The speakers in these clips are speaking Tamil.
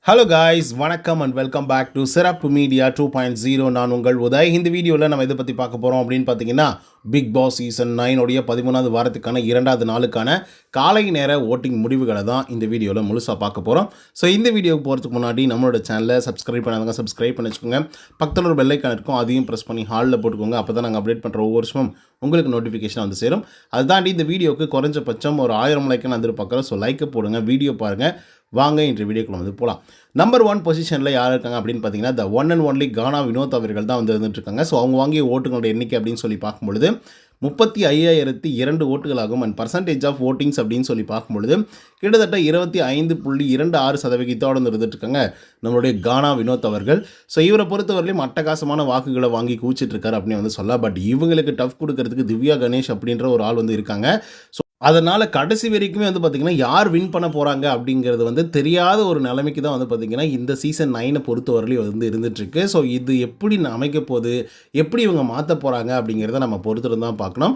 ஹலோ காய்ஸ், வணக்கம் அண்ட் வெல்கம் பேக் டு சிறப்பு மீடியா 2.0. நான் உங்கள் உதய். இந்த வீடியோவில் நம்ம இதை பற்றி பார்க்க போகிறோம் அப்படின்னு பார்த்தீங்கன்னா, பிக் பாஸ் சீசன் 9 உடைய 13வது வாரத்துக்கான 2வது நாளுக்கான காலை நேர ஓட்டிங் முடிவுகளை தான் இந்த வீடியோவில் முழுசாக பார்க்க போகிறோம். ஸோ இந்த வீடியோவுக்கு போகிறதுக்கு முன்னாடி நம்மளோட சேனலை சப்ஸ்கிரைப் பண்ணாதவங்க சப்ஸ்கிரைப் பண்ணி வச்சுக்கோங்க. பக்கத்தில் ஒரு பெல் ஐக்கான் இருக்கும், அதையும் ப்ரெஸ் பண்ணி ஹாலில் போட்டுக்கோங்க. அப்போ தான் நாங்கள் அப்டேட் பண்ணுற ஒவ்வொரு வருஷமும் உங்களுக்கு நோட்டிஃபிகேஷன் வந்து சேரும். அதை தாண்டி இந்த வீடியோவுக்கு குறைஞ்சபட்சம் ஒரு 1000 லைக்குன்னு எதிர்பார்க்குறோம். ஸோ லைக்கை போடுங்க, வீடியோ பாருங்கள். வாங்க இன்று வீடியோக்குள்ள வந்து போகலாம். நம்பர் 1 பொசிஷனில் யார் இருக்காங்க அப்படின்னு பார்த்தீங்கன்னா, த ஒன் அண்ட் ஒன்லி கானா வினோத் அவர்கள் தான் வந்து இருந்துட்டுருக்காங்க. ஸோ அவங்க வாங்கிய ஓட்டுகளோட எண்ணிக்கை அப்படின்னு சொல்லி பார்க்கும்பொழுது 35,002 ஓட்டுகளாகும். அண்ட் பர்சன்டேஜ் ஆஃப் ஓட்டிங்ஸ் அப்படின்னு சொல்லி பார்க்கும்பொழுது கிட்டத்தட்ட 25.26% இருந்துட்டுருக்காங்க நம்மளுடைய கானா வினோத் அவர்கள். ஸோ இவரை பொறுத்தவரையிலும் அட்டகாசமான வாக்குகளை வாங்கி கூச்சிட்ருக்காரு அப்படின்னு வந்து சொல்லலாம். பட் இவங்களுக்கு டஃப் கொடுக்கறதுக்கு திவ்யா கணேஷ் அப்படின்ற ஒரு ஆள் வந்து இருக்காங்க. ஸோ அதனால் கடைசி வரைக்குமே வந்து பார்த்திங்கன்னா யார் வின் பண்ண போகிறாங்க அப்படிங்கிறது வந்து தெரியாத ஒரு நிலைமைக்கு தான் வந்து பார்த்திங்கன்னா இந்த சீசன் 9 பொறுத்தவரையிலும் வந்து இருந்துகிட்ருக்கு. ஸோ இது எப்படி அமைக்க போகுது, எப்படி இவங்க மாற்ற போகிறாங்க அப்படிங்கிறத நம்ம பொறுத்துட்டு தான் பார்க்கணும்.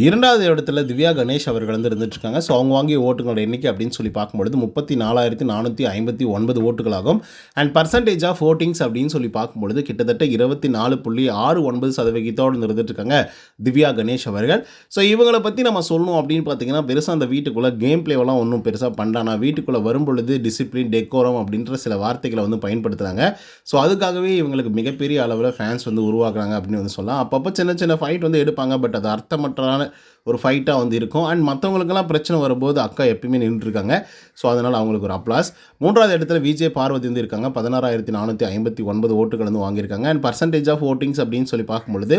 2வது இடத்துல திவ்யா கணேஷ் அவர்கள் வந்து இருந்துகிட்ருக்காங்க. ஸோ அவங்க வாங்கிய ஓட்டுகளோட எண்ணிக்கை அப்படின்னு சொல்லி பார்க்கும்பொழுது 34,459 ஓட்டுகளாகும். அண்ட் பர்சன்டேஜ் ஆஃப் ஓட்டிங்ஸ் அப்படின்னு சொல்லி பார்க்கும்பொழுது கிட்டத்தட்ட 24.69% இருந்துகிட்ருக்காங்க திவ்யா கணேஷ் அவர்கள். ஸோ இவங்களை பற்றி நம்ம சொல்லணும் அப்படின்னு பார்த்திங்கன்னா, பெருசாக அந்த வீட்டுக்குள்ளே கேம் பிளேவெல்லாம் ஒன்றும் பெருசாக பண்ணானா, வீட்டுக்குள்ளே வரும்பொழுது டிசிப்ளின், டெக்கோரம் அப்படின்ற சில வார்த்தைகளை வந்து பயன்படுத்துகிறாங்க. ஸோ அதுக்காகவே இவங்களுக்கு மிகப்பெரிய அளவில் ஃபேன்ஸ் வந்து உருவாக்குறாங்க அப்படின்னு வந்து சொல்லலாம். அப்பப்போ சின்ன சின்ன ஃபைட் வந்து எடுப்பாங்க. பட் அது அர்த்தமற்றான ஒரு ஃபைட்டாக வந்து இருக்கும். அண்ட் மற்றவங்களுக்கெல்லாம் பிரச்சனை வரும்போது அக்கா எப்பயுமே நின்றுருக்காங்க. ஸோ அதனால் அவங்களுக்கு ஒரு அப்ளாஸ். 3வது இடத்துல விஜய் பார்வதி வந்து இருக்காங்க. 16,459 ஓட்டுகள் வந்து வாங்கியிருக்காங்க. அண்ட் பர்சன்டேஜ் ஆஃப் ஓட்டிங்ஸ் அப்படின்னு சொல்லி பார்க்கும்பொழுது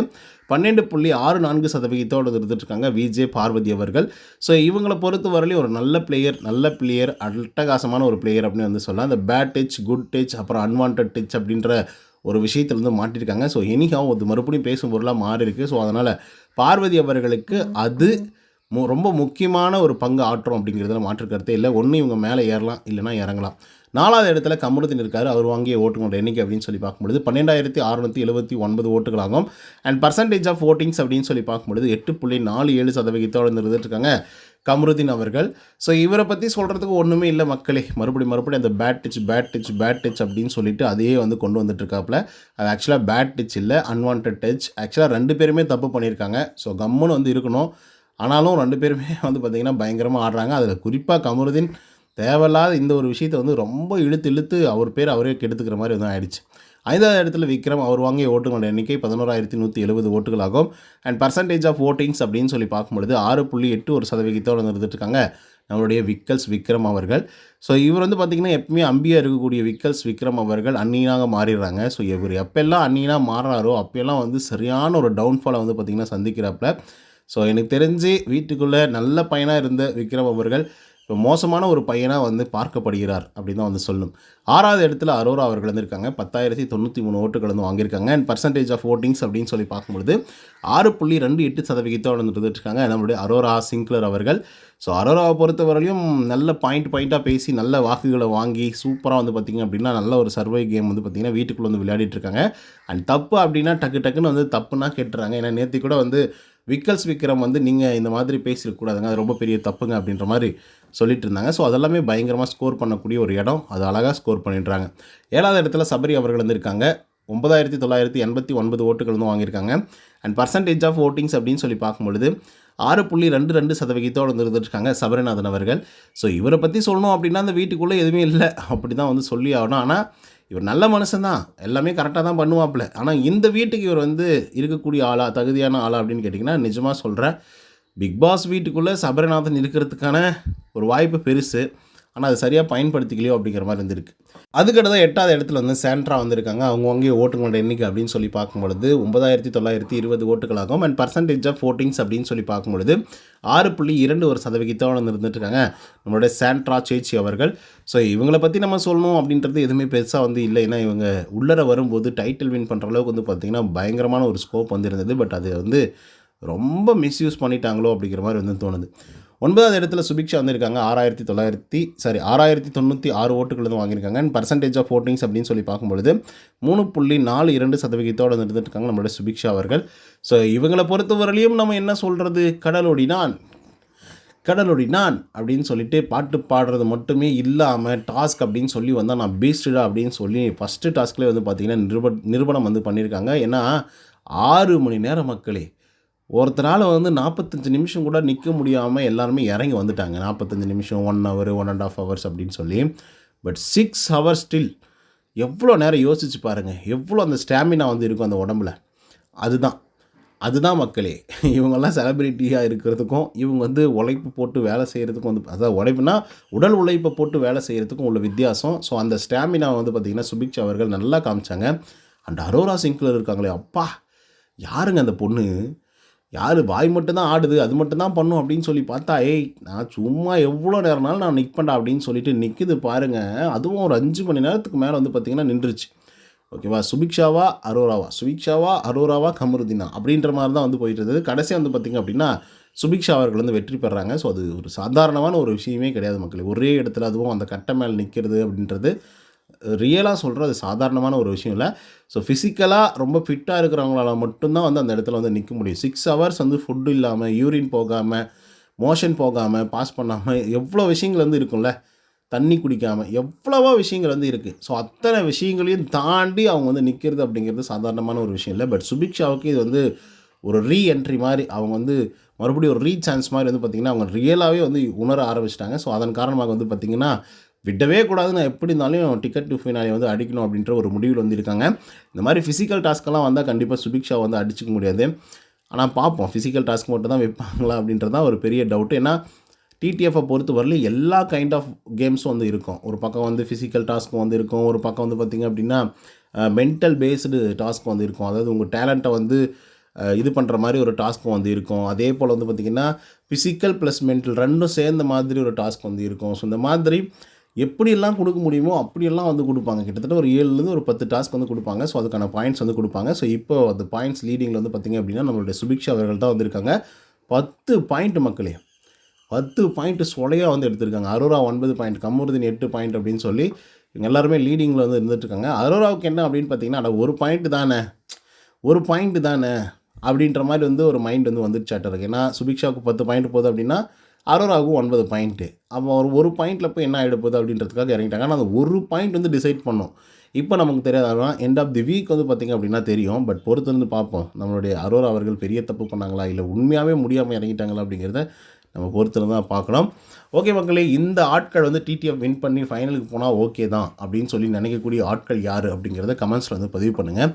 12.64% இருந்துட்டுருக்காங்க விஜய் பார்வதி அவர்கள். ஸோ இவங்களை பொறுத்த வரலையும் ஒரு நல்ல பிளேயர், அட்டகாசமான ஒரு பிளேயர் அப்படின்னு வந்து சொல்லலாம். அந்த பேட் டச், குட் டச், அப்புறம் அன்வான்ட் டச் அப்படின்ற ஒரு விஷயத்தில் வந்து மாட்டியிருக்காங்க. ஸோ எனிஹாவும் அது மறுபடியும் பேசும் பொருளாக மாறி இருக்குது. ஸோ அதனால் பார்வதி அவர்களுக்கு அது ரொம்ப முக்கியமான ஒரு பங்கு ஆற்றும் அப்படிங்கிறதுல மாற்று கருத்தே இல்லை. ஒன்று இவங்க மேலே ஏறலாம், இல்லைனா இறங்கலாம். 4வது இடத்துல கமருதீன் இருக்கார். அவர் வாங்கிய ஓட்டுகளோட எண்ணிக்கை அப்படின்னு சொல்லி பார்க்கும்பொழுது 12,679 ஓட்டுகளாகும். அண்ட் பர்சன்டேஜ் ஆஃப் ஓட்டிங்ஸ் அப்படின்னு சொல்லி பார்க்கும்பொழுது 8.47% இருந்துட்டுருக்காங்க கமருதீன் அவர்கள். ஸோ இவரை பற்றி சொல்கிறதுக்கு ஒன்றுமே இல்லை மக்களே. மறுபடியும் அந்த பேட் டச் அப்படின்னு சொல்லிட்டு அதையே வந்து கொண்டு வந்துட்டுருக்காப்புல. அது ஆக்சுவலாக பேட் டச் இல்லை, அன்வான்ட் டச். ஆக்சுவலாக 2 பேருமே தப்பு பண்ணியிருக்காங்க. ஸோ கம்முன்னு வந்து இருக்கணும். ஆனாலும் 2 பேருமே வந்து பார்த்திங்கன்னா பயங்கரமாக ஆடுறாங்க. அதில் குறிப்பாக கமருதீன் தேவையில்லாத இந்த ஒரு விஷயத்தை வந்து ரொம்ப இழுத்து அவர் பேர் அவரே கெடுத்துக்கிற மாதிரி வந்து ஆயிடுச்சு. 5வது இடத்துல விக்ரம். அவர் வாங்கிய ஓட்டுகளோட எண்ணிக்கை 11,170 ஓட்டுகளாகும். அண்ட் பர்சன்டேஜ் ஆஃப் ஓட்டிங்ஸ் அப்படின்னு சொல்லி பார்க்கும்பொழுது 6.81% இருந்துட்டுருக்காங்க நம்மளுடைய விக்ரம் அவர்கள். ஸோ இவர் வந்து பார்த்திங்கன்னா எப்பவுமே அம்பியாக இருக்கக்கூடிய விக்ரம் அவர்கள் அந்நியனாக மாறிடுறாங்க. ஸோ இவர் எப்பெல்லாம் அந்நியனாக மாறுறாரோ அப்போல்லாம் வந்து சரியான ஒரு டவுன்ஃபாலை வந்து பார்த்திங்கன்னா சந்திக்கிறாப்புல. ஸோ எனக்கு தெரிஞ்சு வீட்டுக்குள்ளே நல்ல பையனாக இருந்த விக்ரம் அவர்கள் இப்போ மோசமான ஒரு பையனாக வந்து பார்க்கப்படுகிறார் அப்படின்னு தான் வந்து சொல்லணும். 6வது இடத்துல அரோரா அவர்கள் வந்துருக்காங்க. 10,093 ஓட்டுகள் வந்து வாங்கியிருக்காங்க. அண்ட் பர்சன்டேஜ் ஆஃப் ஓட்டிங்ஸ் அப்படின்னு சொல்லி பார்க்கும்பொழுது 6.28% இருந்துட்டுருக்காங்க நம்மளுடைய அரோரா சிங்க்லர் அவர்கள். ஸோ அரோராவை பொறுத்தவரையிலும் நல்ல பாயிண்ட்டாக பேசி நல்ல வாக்குகளை வாங்கி சூப்பராக வந்து பார்த்திங்க அப்படின்னா நல்ல ஒரு சர்வை கேம் வந்து பார்த்திங்கன்னா வீட்டுக்குள்ளே வந்து விளையாடிட்டுருக்காங்க. அண்ட் தப்பு அப்படின்னா டக்குன்னு வந்து தப்புன்னா கேட்டுறாங்க. ஏன்னா நேற்று கூட வந்து விக்ரம் வந்து நீங்கள் இந்த மாதிரி பேசியிருக்கக்கூடாதுங்க, அது ரொம்ப பெரிய தப்புங்க அப்படின்ற மாதிரி சொல்லிட்டு இருந்தாங்க. ஸோ அதெல்லாமே பயங்கரமாக ஸ்கோர் பண்ணக்கூடிய ஒரு இடம். அது அழகாக ஸ்கோர் பண்ணிடுறாங்க. 7வது இடத்துல சபரி அவர்கள் வந்துருக்காங்க. 9,989 ஓட்டுகள் வந்து வாங்கியிருக்காங்க. அண்ட் பர்சன்டேஜ் ஆஃப் ஓட்டிங்ஸ் அப்படின்னு சொல்லி பார்க்கும்பொழுது 6.22% இருந்துருக்காங்க சபரிநாதன் அவர்கள். ஸோ இவரை பற்றி சொல்லணும் அப்படின்னா அந்த வீட்டுக்குள்ளே எதுவுமே இல்லை அப்படி தான் வந்து சொல்லி ஆகணும். ஆனால் இவர் நல்ல மனுஷன் தான், எல்லாமே கரெக்டாக தான் பண்ணுவாப்புல. ஆனால் இந்த வீட்டுக்கு இவர் வந்து இருக்கக்கூடிய ஆளா, தகுதியான ஆளா அப்படின்னு கேட்டிங்கன்னா நிஜமாக சொல்கிறேன், பிக் பாஸ் வீட்டுக்குள்ளே சபரிநாதன் இருக்கிறதுக்கான ஒரு வாய்ப்பு பெருசு. ஆனால் அது சரியாக பயன்படுத்திக்கலையோ அப்படிங்கிற மாதிரி இருந்திருக்கு. அதுக்கடுத்து 8வது இடத்துல வந்து சாண்ட்ரா வந்திருக்காங்க. அவங்க வாங்கிய ஓட்டுகளோட எண்ணிக்கை அப்படின்னு சொல்லி பார்க்கும்பொழுது 9,920 ஓட்டுகளாகும். அண்ட் பர்சன்டேஜ் ஆஃப் ஓட்டிங்ஸ் அப்படின்னு சொல்லி பார்க்கும்பொழுது 6.21% இருந்துட்டுருக்காங்க நம்மளுடைய சாண்ட்ரா சேச்சி அவர்கள். ஸோ இவங்களை பற்றி நம்ம சொல்லணும் அப்படின்றது எதுவுமே பெருசாக வந்து இல்லை. ஏன்னா இவங்க உள்ளர வரும்போது டைட்டில் வின் பண்ணுற அளவுக்கு வந்து பார்த்திங்கன்னா பயங்கரமான ஒரு ஸ்கோப் வந்து இருந்தது. பட் அது வந்து ரொம்ப மிஸ்யூஸ் பண்ணிட்டாங்களோ அப்படிங்கிற மாதிரி வந்து தோணுது. 9வது இடத்துல சுபிக்ஷா வந்திருக்காங்க. 6,996 ஓட்டுகள் வந்து வாங்கியிருக்காங்க. அண்ட் பர்சன்டேஜ் ஆஃப் ஓட்டிங்ஸ் அப்படின்னு சொல்லி பார்க்கும்பொழுது 3.42% இருந்துட்டுருக்காங்க நம்மளோட சுபிக்ஷா அவர்கள். ஸோ இவங்களை பொறுத்தவரையிலையும் நம்ம என்ன சொல்கிறது, கடலோடினா கடலோடி நான் அப்படின்னு சொல்லிட்டு பாட்டு பாடுறது மட்டுமே இல்லாமல் டாஸ்க் அப்படின்னு சொல்லி வந்தால் நான் பீஸ்டா அப்படின்னு சொல்லி ஃபஸ்ட்டு டாஸ்க்லேயே வந்து பார்த்திங்கன்னா நிரூபணம் வந்து பண்ணியிருக்காங்க. ஏன்னா 6 மணி நேரம் மக்களே, ஒருத்தரால் வந்து 45 நிமிஷம் கூட நிற்க முடியாமல் எல்லாருமே இறங்கி வந்துட்டாங்க. 45 நிமிஷம், 1 ஹவர், 1½ ஹவர்ஸ் அப்படின்னு சொல்லி. பட் 6 ஹவர்ஸ் ஸ்டில் எவ்வளோ நேரம் யோசிச்சு பாருங்கள், எவ்வளோ அந்த ஸ்டாமினா வந்து இருக்கும் அந்த உடம்புல. அதுதான் அதுதான் மக்களே, இவங்கெல்லாம் செலிபிரிட்டியாக இருக்கிறதுக்கும் இவங்க வந்து உழைப்பு போட்டு வேலை செய்கிறதுக்கும் வந்து, அதாவது உழைப்புனா உடல் உழைப்பை போட்டு வேலை செய்கிறதுக்கும் உள்ள வித்தியாசம். ஸோ அந்த ஸ்டாமினா வந்து பார்த்திங்கன்னா சுபிக்ஷா அவர்கள் நல்லா காமிச்சாங்க. அண்ட் அரோரா சிங்க்லர் இருக்காங்களே, அப்பா யாருங்க அந்த பொண்ணு, யார் வாய் மட்டும்தான் ஆடுது, அது மட்டும்தான் பண்ணும் அப்படின்னு சொல்லி பார்த்தா, ஏய் நான் சும்மா எவ்வளோ நேரம்னாலும் நான் நிற்பேன்டா அப்படின்னு சொல்லிட்டு நிற்குது பாருங்கள். அதுவும் ஒரு 5 மணி நேரத்துக்கு மேலே வந்து பார்த்திங்கன்னா நின்றுச்சு. ஓகேவா, சுபிக்ஷாவா அரோராவா கமருதீனா அப்படின்ற மாதிரி தான் வந்து போயிட்டு இருந்தது. கடைசியாக வந்து பார்த்திங்க அப்படின்னா சுபிக்ஷா அவர்கள் வந்து வெற்றி பெறாங்க. ஸோ அது ஒரு சாதாரணமான ஒரு விஷயமே கிடையாது மக்களே. ஒரே இடத்துல அதுவும் அந்த கட்டை மேலே நிற்கிறது அப்படின்றது ரியலாக சொல்கிறேன், அது சாதாரணமான ஒரு விஷயம் இல்லை. ஸோ ஃபிசிக்கலாக ரொம்ப ஃபிட்டாக இருக்கிறவங்களால மட்டும்தான் வந்து அந்த இடத்துல வந்து நிற்க முடியும். 6 ஹவர்ஸ் வந்து ஃபுட்டு இல்லாமல், யூரின் போகாமல், மோஷன் போகாமல், பாஸ் பண்ணாமல் எவ்வளோ விஷயங்கள் வந்து இருக்கும்ல, தண்ணி குடிக்காமல் எவ்வளவோ விஷயங்கள் வந்து இருக்குது. ஸோ அத்தனை விஷயங்களையும் தாண்டி அவங்க வந்து நிற்கிறது அப்படிங்கிறது சாதாரணமான ஒரு விஷயம் இல்லை. பட் சுபிக்ஷாவுக்கு இது வந்து ஒரு ரீஎன்ட்ரி மாதிரி, அவங்க வந்து மறுபடியும் ஒரு ரீசான்ஸ் மாதிரி வந்து பார்த்திங்கன்னா அவங்க ரியலாகவே வந்து உணர ஆரம்பிச்சிட்டாங்க. ஸோ அதன் காரணமாக வந்து பார்த்திங்கன்னா விடவே கூடாது, நான் எப்படி இருந்தாலும் டிக்கெட் டு ஃபினாலே வந்து அடிக்கணும் அப்படின்ற ஒரு முடிவில் வந்து இருக்காங்க. இந்த மாதிரி ஃபிசிக்கல் டாஸ்க்கெல்லாம் வந்தால் கண்டிப்பாக சுபிக்ஷா வந்து அடிச்சிக்க முடியாது. ஆனால் பார்ப்போம், ஃபிசிக்கல் டாஸ்க் மட்டும் தான் வைப்பாங்களா அப்படின்றது தான் ஒரு பெரிய டவுட்டு. ஏன்னா டிடிஎஃப்பை பொறுத்த வரலையும் எல்லா கைண்ட் ஆஃப் கேம்ஸும் வந்து இருக்கும். ஒரு பக்கம் வந்து ஃபிசிக்கல் டாஸ்க்கும் வந்து இருக்கும், ஒரு பக்கம் வந்து பார்த்திங்க அப்படின்னா மென்டல் பேஸ்டு டாஸ்க் வந்து இருக்கும். அதாவது உங்கள் டேலண்ட்டை வந்து இது பண்ணுற மாதிரி ஒரு டாஸ்க்கும் வந்து இருக்கும். அதே போல் வந்து பார்த்திங்கன்னா ஃபிசிக்கல் ப்ளஸ் மென்டல் ரெண்டும் சேர்ந்த மாதிரி ஒரு டாஸ்க் வந்து இருக்கும். ஸோ இந்த மாதிரி எப்படியெல்லாம் கொடுக்க முடியுமோ அப்படியெல்லாம் வந்து கொடுப்பாங்க. கிட்டத்தட்ட ஒரு 7லேருந்து ஒரு 10 டாஸ்க் வந்து கொடுப்பாங்க. ஸோ அதுக்கான பாயிண்ட்ஸ் வந்து கொடுப்பாங்க. ஸோ இப்போ அந்த பாயிண்ட்ஸ் லீடிங்கில் வந்து பார்த்திங்க அப்படின்னா நம்மளுடைய சுபிக்ஷா அவர்கள் தான் வந்திருக்காங்க. 10 பாயிண்ட் மக்களே, 10 பாயிண்ட் சொலையாக வந்து எடுத்திருக்காங்க. அரோரா 9 பாயிண்ட், கமருதீன் 8 பாயிண்ட் அப்படின்னு சொல்லி இவங்க எல்லாருமே லீடிங்கில் வந்து இருந்துகிட்ருக்காங்க. அரோராவுக்கு என்ன அப்படின்னு பார்த்தீங்கன்னா, அட ஒரு பாயிண்ட் தானே அப்படின்ற மாதிரி வந்து ஒரு மைண்ட் வந்து வந்துருச்சாட்டிருக்கு. ஏன்னா சுபிக்ஷாவுக்கு 10 பாயிண்ட் போகுது அப்படின்னா அரோராவுக்கும் 9 பாயிண்ட்டு. அப்போ ஒரு பாயிண்டில் போய் என்ன ஆகிட போகுது அப்படின்றதுக்காக இறங்கிட்டாங்க. ஆனால் அந்த ஒரு பாயிண்ட் வந்து டிசைட் பண்ணோம். இப்போ நமக்கு தெரியாத எண்ட் ஆஃப் தி வீக் வந்து பார்த்திங்க அப்படின்னா தெரியும். பட் பொறுத்திருந்து பார்ப்போம், நம்மளுடைய அரோரா அவர்கள் பெரிய தப்பு பண்ணாங்களா, இல்லை உண்மையாகவே முடியாமல் இறங்கிட்டாங்களா அப்படிங்கிறத நம்ம பொறுத்திருந்து தான் பார்க்கணும். ஓகே மக்களே, இந்த ஆட்கள் வந்து டிடிஎஃப் வின் பண்ணி ஃபைனலுக்கு போனால் ஓகே தான் அப்படின்னு சொல்லி நினைக்கக்கூடிய ஆட்கள் யார் அப்படிங்கிறத கமெண்ட்ஸில் வந்து பதிவு பண்ணுங்கள்.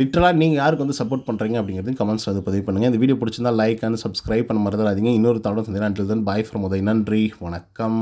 லிட்டரலாக நீங்கள் யாருக்கு வந்து சப்போர்ட் பண்ணுறீங்க அப்படிங்கிறது கமெண்ட்ஸில் வந்து பதிவு பண்ணுங்கள். இந்த வீடியோ பிடிச்சிருந்தால் லைக் அண்ட் சப்ஸ்கிரைப் பண்ண மறந்துடாதீங்க. இன்னொரு தடவை சந்திக்கிறேன். until then bye from Uday. நன்றி, வணக்கம்.